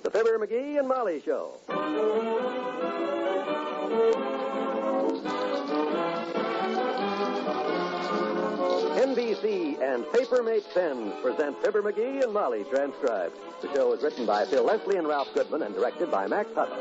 The Fibber McGee and Molly Show. NBC and Papermate Pens present Fibber McGee and Molly transcribed. The show is written by Phil Leslie and Ralph Goodman and directed by Max Hutton.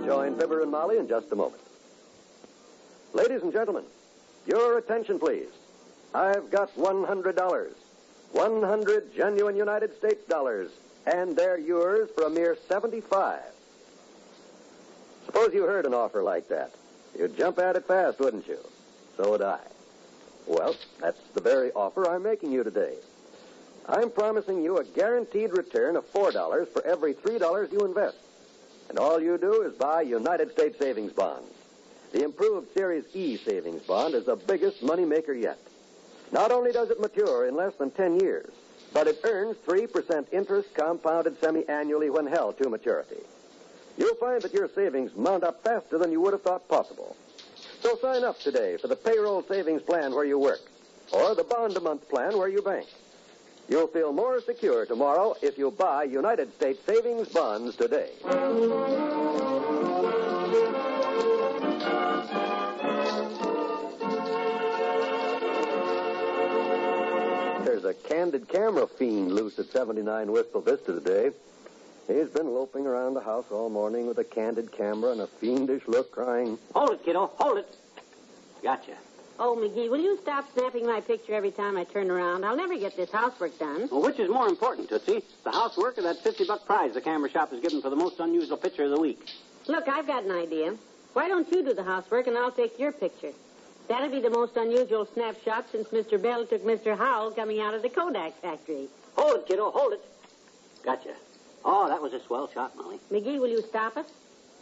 Join Fibber and Molly in just a moment. Ladies and gentlemen, your attention, please. I've got $100. 100 genuine United States dollars. And they're yours for a mere $75. Suppose you heard an offer like that. You'd jump at it fast, wouldn't you? So would I. Well, that's the very offer I'm making you today. I'm promising you a guaranteed return of $4 for every $3 you invest. And all you do is buy United States savings bonds. The improved Series E savings bond is the biggest moneymaker yet. Not only does it mature in less than 10 years, but it earns 3% interest compounded semi-annually when held to maturity. You'll find that your savings mount up faster than you would have thought possible. So sign up today for the payroll savings plan where you work, or the bond-a-month plan where you bank. You'll feel more secure tomorrow if you buy United States savings bonds today. There's a Candid Camera Fiend loose at 79 Wistful Vista today. He's been loping around the house all morning with a candid camera and a fiendish look, crying, "Hold it, kiddo, hold it." Gotcha. Oh, McGee, will you stop snapping my picture every time I turn around? I'll never get this housework done. Well, which is more important, Tootsie? The housework or that $50 prize the camera shop is giving for the most unusual picture of the week? Look, I've got an idea. Why don't you do the housework and I'll take your picture? That'll be the most unusual snapshot since Mr. Bell took Mr. Howell coming out of the Kodak factory. Hold it, kiddo, hold it. Gotcha. Oh, that was a swell shot, Molly. McGee, will you stop it?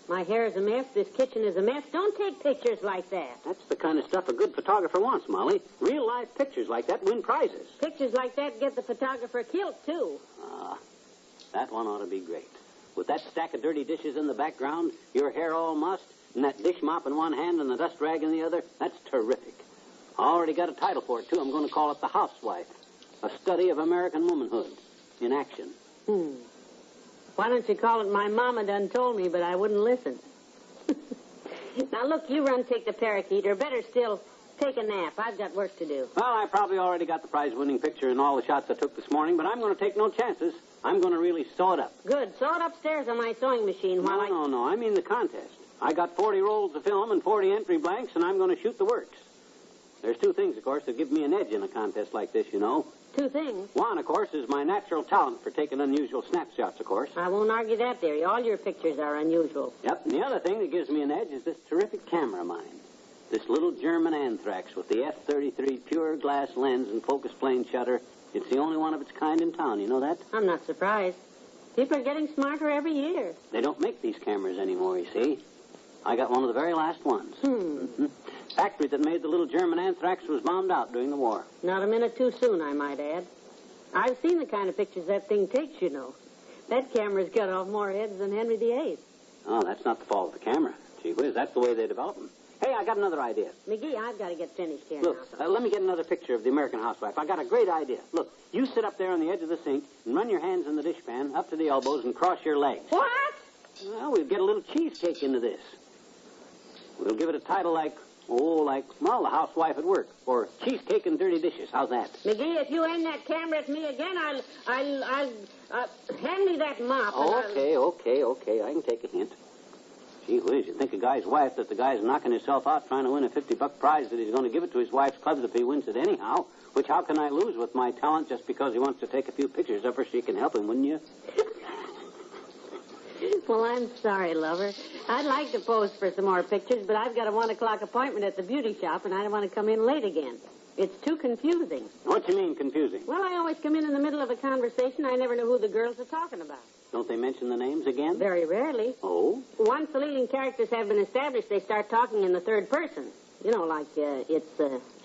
My hair is a mess. This kitchen is a mess. Don't take pictures like that. That's the kind of stuff a good photographer wants, Molly. Real-life pictures like that win prizes. Pictures like that get the photographer killed, too. That one ought to be great. With that stack of dirty dishes in the background, your hair all mussed, and that dish mop in one hand and the dust rag in the other, that's terrific. I already got a title for it, too. I'm going to call it The Housewife, a study of American womanhood in action. Why don't you call it My Mama Done Told Me, but I wouldn't listen. Now, look, you run take the parakeet, or better still, take a nap. I've got work to do. Well, I probably already got the prize-winning picture in all the shots I took this morning, but I'm going to take no chances. I'm going to really sew it up. Good. Sew it upstairs on my sewing machine while No, I mean the contest. I got 40 rolls of film and 40 entry blanks, and I'm going to shoot the works. There's two things, of course, that give me an edge in a contest like this, you know. Two things. One, of course, is my natural talent for taking unusual snapshots, of course. I won't argue that, dearie. All your pictures are unusual. Yep, and the other thing that gives me an edge is this terrific camera of mine. This little German Anthrax with the F-33 pure glass lens and focus plane shutter. It's the only one of its kind in town. You know that? I'm not surprised. People are getting smarter every year. They don't make these cameras anymore, you see. I got one of the very last ones. Factory that made the little German Anthrax was bombed out during the war. Not a minute too soon, I might add. I've seen the kind of pictures that thing takes, you know. That camera's cut off more heads than Henry VIII. Oh, that's not the fault of the camera. Gee whiz, that's the way they develop them. Hey, I got another idea. McGee, I've got to get finished here Look, let me get another picture of the American housewife. I got a great idea. Look, you sit up there on the edge of the sink and run your hands in the dishpan up to the elbows and cross your legs. What? Well, we'll get a little cheesecake into this. We'll give it a title like, The Housewife at Work, or Cheesecake and Dirty Dishes. How's that? McGee, if you aim that camera at me again, I'll hand me that mop. Okay. I can take a hint. Gee whiz, you think a guy's wife that the guy's knocking himself out trying to win a $50 prize that he's going to give it to his wife's clubs if he wins it anyhow, which how can I lose with my talent just because he wants to take a few pictures of her so you can help him, wouldn't you? Well, I'm sorry, lover. I'd like to pose for some more pictures, but I've got a 1 o'clock appointment at the beauty shop, and I don't want to come in late again. It's too confusing. What do you mean, confusing? Well, I always come in the middle of a conversation. I never know who the girls are talking about. Don't they mention the names again? Very rarely. Oh? Once the leading characters have been established, they start talking in the third person. You know, like, it's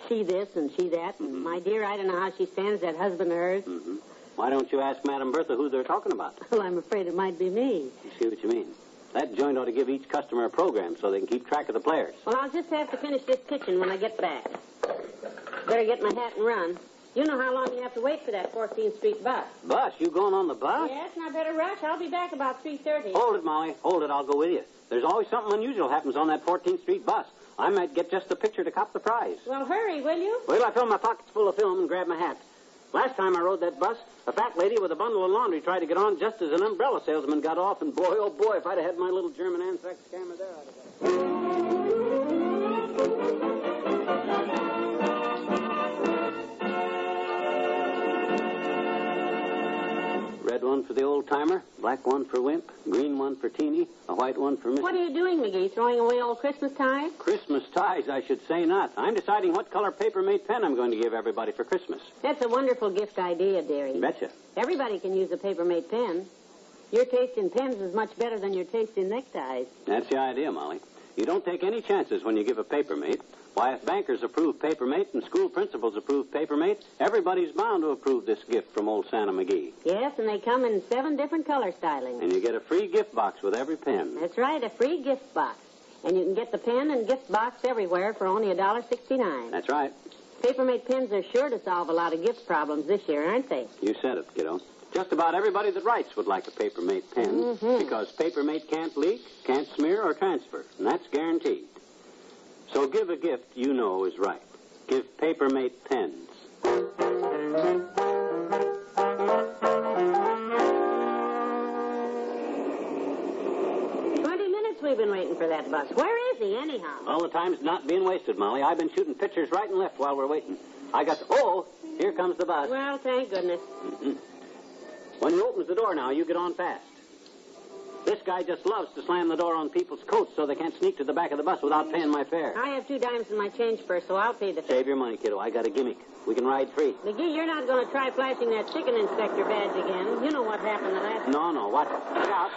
she this and she that, and my dear, I don't know how she stands, that husband of hers. Why don't you ask Madame Bertha who they're talking about? Well, I'm afraid it might be me. I see what you mean. That joint ought to give each customer a program so they can keep track of the players. Well, I'll just have to finish this kitchen when I get back. Better get my hat and run. You know how long you have to wait for that 14th Street bus. Bus? You going on the bus? Yes, and I better rush. I'll be back about 3:30. Hold it, Molly. Hold it. I'll go with you. There's always something unusual happens on that 14th Street bus. I might get just the picture to cop the prize. Well, hurry, will you? Wait till I fill my pockets full of film and grab my hat. Last time I rode that bus, a fat lady with a bundle of laundry tried to get on just as an umbrella salesman got off, and boy, oh boy, if I'd have had my little German anthrax camera there, I'd have... Red one for the old-timer, black one for Wimp, green one for Teeny, a white one for Mr. What are you doing, McGee? Throwing away old Christmas ties? Christmas ties, I should say not. I'm deciding what color paper-mate pen I'm going to give everybody for Christmas. That's a wonderful gift idea, dearie. Betcha. Everybody can use a paper-mate pen. Your taste in pens is much better than your taste in neckties. That's the idea, Molly. You don't take any chances when you give a paper-mate. Why, if bankers approve paper-mate and school principals approve paper-mate, everybody's bound to approve this gift from old Santa McGee. Yes, and they come in 7 different color stylings. And you get a free gift box with every pen. That's right, a free gift box. And you can get the pen and gift box everywhere for only $1.69. That's right. Paper-mate pens are sure to solve a lot of gift problems this year, aren't they? You said it, kiddo. Just about everybody that writes would like a paper-mate pen because paper-mate can't leak, can't smear, or transfer, and that's guaranteed. So give a gift you know is right. Give paper-mate pens. 20 minutes we've been waiting for that bus. Where is he, anyhow? All the time's not being wasted, Molly. I've been shooting pictures right and left while we're waiting. Here comes the bus. Well, thank goodness. When he opens the door now, you get on fast. This guy just loves to slam the door on people's coats so they can't sneak to the back of the bus without paying my fare. I have 2 dimes in my change purse, so I'll pay the fare. Save your money, kiddo. I got a gimmick. We can ride free. McGee, you're not going to try flashing that chicken inspector badge again. You know what happened the last time. No. Watch it. Look out.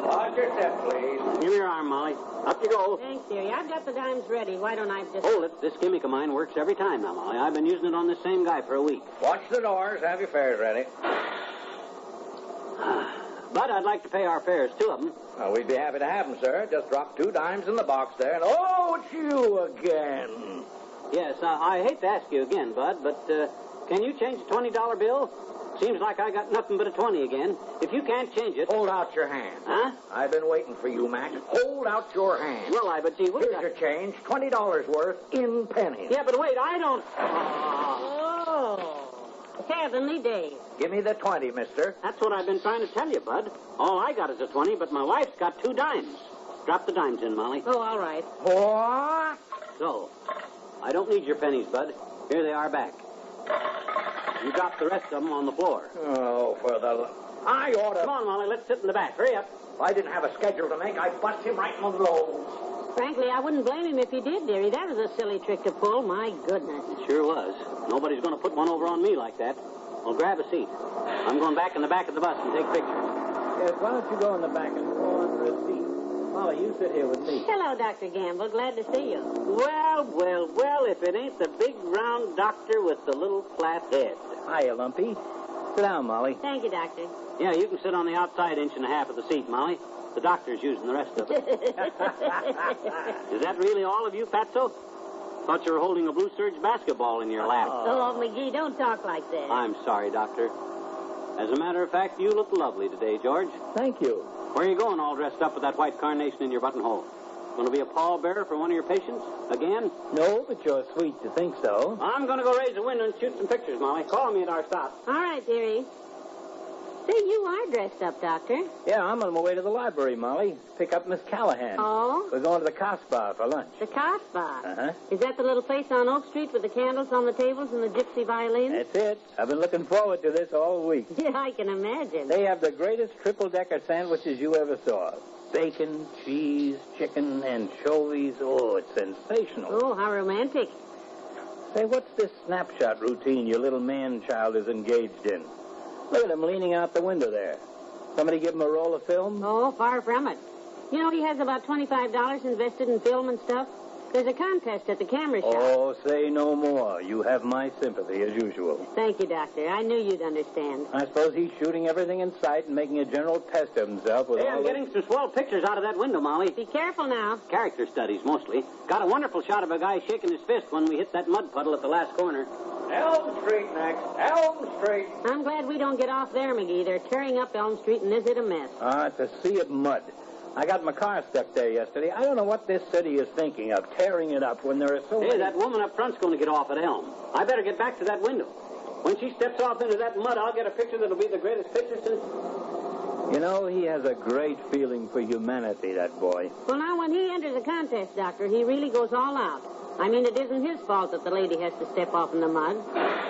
Watch your step, please. Give me your arm, Molly. Up you go. Thanks, dearie. I've got the dimes ready. Why don't I just... Hold it. This gimmick of mine works every time now, Molly. I've been using it on this same guy for a week. Watch the doors. Have your fares ready. But I'd like to pay our fares, 2 of them. Well, we'd be happy to have them, sir. Just drop 2 dimes in the box there, and it's you again. Yes, I hate to ask you again, Bud, but can you change a $20 bill? Seems like I got nothing but a 20 again. If you can't change it... Hold out your hand. Huh? I've been waiting for you, Mac. Hold out your hand. Well, but gee, Here's your change, $20 worth in pennies. Yeah, but wait, I don't... Oh, heavenly days. Give me the 20, mister. That's what I've been trying to tell you, Bud. All I got is a 20, but my wife's got 2 dimes. Drop the dimes in, Molly. Oh, all right. What? So, I don't need your pennies, Bud. Here they are back. You dropped the rest of them on the floor. Oh, for the... I ought to... Come on, Molly, let's sit in the back. Hurry up. If I didn't have a schedule to make, I'd bust him right in the nose. Frankly, I wouldn't blame him if he did, dearie. That was a silly trick to pull. My goodness. It sure was. Nobody's going to put one over on me like that. Well, grab a seat. I'm going back in the back of the bus and take pictures. Yes, why don't you go in the back and go on the seat? Molly, you sit here with me. Hello, Dr. Gamble. Glad to see you. Well, if it ain't the big round doctor with the little flat head. Hiya, Lumpy. Sit down, Molly. Thank you, Doctor. Yeah, you can sit on the outside 1.5 inches of the seat, Molly. The doctor's using the rest of it. Is that really all of you, Fatso? Thought you were holding a Blue Surge basketball in your lap. Oh, McGee, don't talk like that. I'm sorry, Doctor. As a matter of fact, you look lovely today, George. Thank you. Where are you going all dressed up with that white carnation in your buttonhole? Going to be a pallbearer for one of your patients? Again? No, but you're sweet to think so. I'm going to go raise the window and shoot some pictures, Molly. Call me at our stop. All right, dearie. Say, you are dressed up, Doctor. Yeah, I'm on my way to the library, Molly. Pick up Miss Callahan. Oh? We're going to the Kasbah for lunch. The Kasbah. Uh-huh. Is that the little place on Oak Street with the candles on the tables and the gypsy violins? That's it. I've been looking forward to this all week. Yeah, I can imagine. They have the greatest triple-decker sandwiches you ever saw. Bacon, cheese, chicken, anchovies. Oh, it's sensational. Oh, how romantic. Say, what's this snapshot routine your little man-child is engaged in? Look at him leaning out the window there. Somebody give him a roll of film? Oh, far from it. You know, he has about $25 invested in film and stuff. There's a contest at the camera shop. Oh, say no more. You have my sympathy as usual. Thank you, Doctor. I knew you'd understand. I suppose he's shooting everything in sight and making a general test of himself with Hey, all I'm the... getting some swell pictures out of that window, Molly. Be careful now. Character studies, mostly. Got a wonderful shot of a guy shaking his fist when we hit that mud puddle at the last corner. Elm Street next. Elm Street. I'm glad we don't get off there, McGee. They're tearing up Elm Street, and is it a mess? It's a sea of mud. I got my car stuck there yesterday. I don't know what this city is thinking of, tearing it up when there are so Hey, many... that woman up front's going to get off at Elm. I better get back to that window. When she steps off into that mud, I'll get a picture that'll be the greatest picture since... You know, he has a great feeling for humanity, that boy. Well, now, when he enters a contest, Doctor, he really goes all out. I mean, it isn't his fault that the lady has to step off in the mud.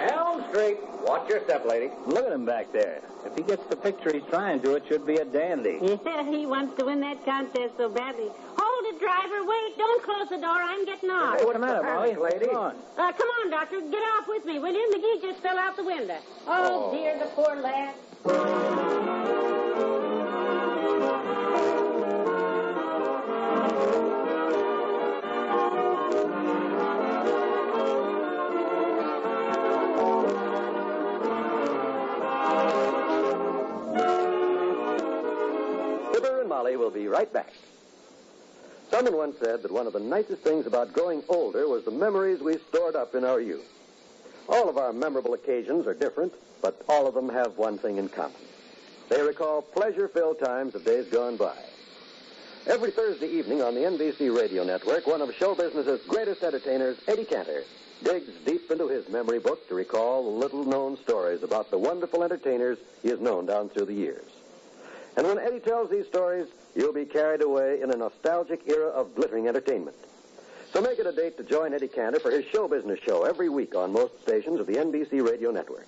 Elm Street. Watch your step, lady. Look at him back there. If he gets the picture he's trying to, it should be a dandy. Yeah, he wants to win that contest so badly. Hold it, driver. Wait, don't close the door. I'm getting off. Hey, what's the matter, Molly? lady? Come on. Come on, Doctor. Get off with me, will you? McGee just fell out the window. Oh, dear, the poor lad. Fibber and Molly will be right back. Someone once said that one of the nicest things about growing older was the memories we stored up in our youth. All of our memorable occasions are different, but all of them have one thing in common. They recall pleasure-filled times of days gone by. Every Thursday evening on the NBC radio network, one of show business's greatest entertainers, Eddie Cantor, digs deep into his memory book to recall the little-known stories about the wonderful entertainers he has known down through the years. And when Eddie tells these stories, you'll be carried away in a nostalgic era of glittering entertainment. So make it a date to join Eddie Cantor for his show business show every week on most stations of the NBC radio network.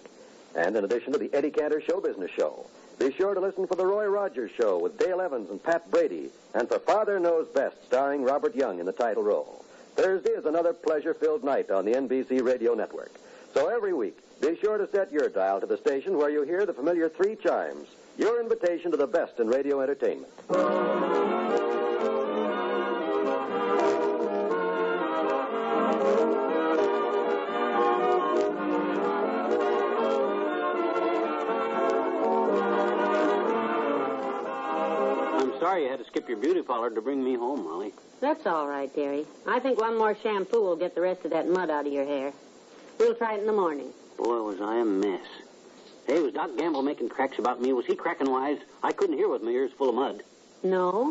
And in addition to the Eddie Cantor Show Business Show, be sure to listen for the Roy Rogers Show with Dale Evans and Pat Brady, and for Father Knows Best, starring Robert Young in the title role. Thursday is another pleasure-filled night on the NBC radio network. So every week, be sure to set your dial to the station where you hear the familiar three chimes, your invitation to the best in radio entertainment. I'm sorry you had to skip your beauty parlor to bring me home, Molly. That's all right, dearie. I think one more shampoo will get the rest of that mud out of your hair. We'll try it in the morning. Boy, was I a mess. Hey, was Doc Gamble making cracks about me? Was he cracking wise? I couldn't hear with my ears full of mud. No,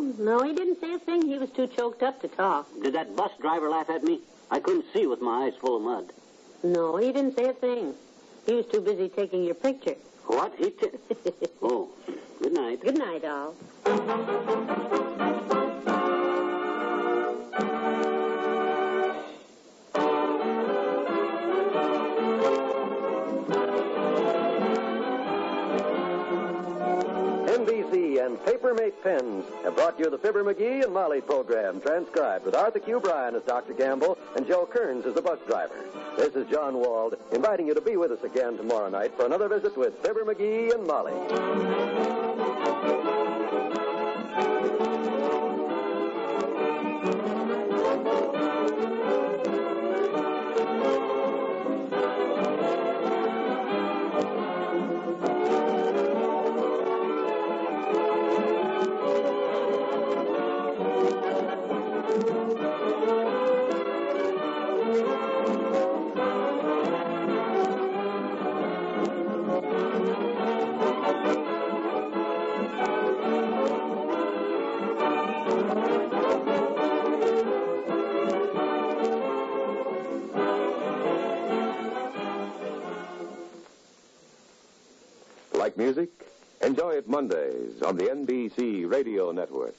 he didn't say a thing. He was too choked up to talk. Did that bus driver laugh at me? I couldn't see with my eyes full of mud. No, he didn't say a thing. He was too busy taking your picture. What? Oh, good night. Good night, all. NBC and Paper Mate Pens have brought you the Fibber McGee and Molly program, transcribed with Arthur Q. Bryan as Dr. Gamble and Joe Kearns as the bus driver. This is John Wald, inviting you to be with us again tomorrow night for another visit with Fibber McGee and Molly. Like music? Enjoy it Mondays on the NBC Radio Network.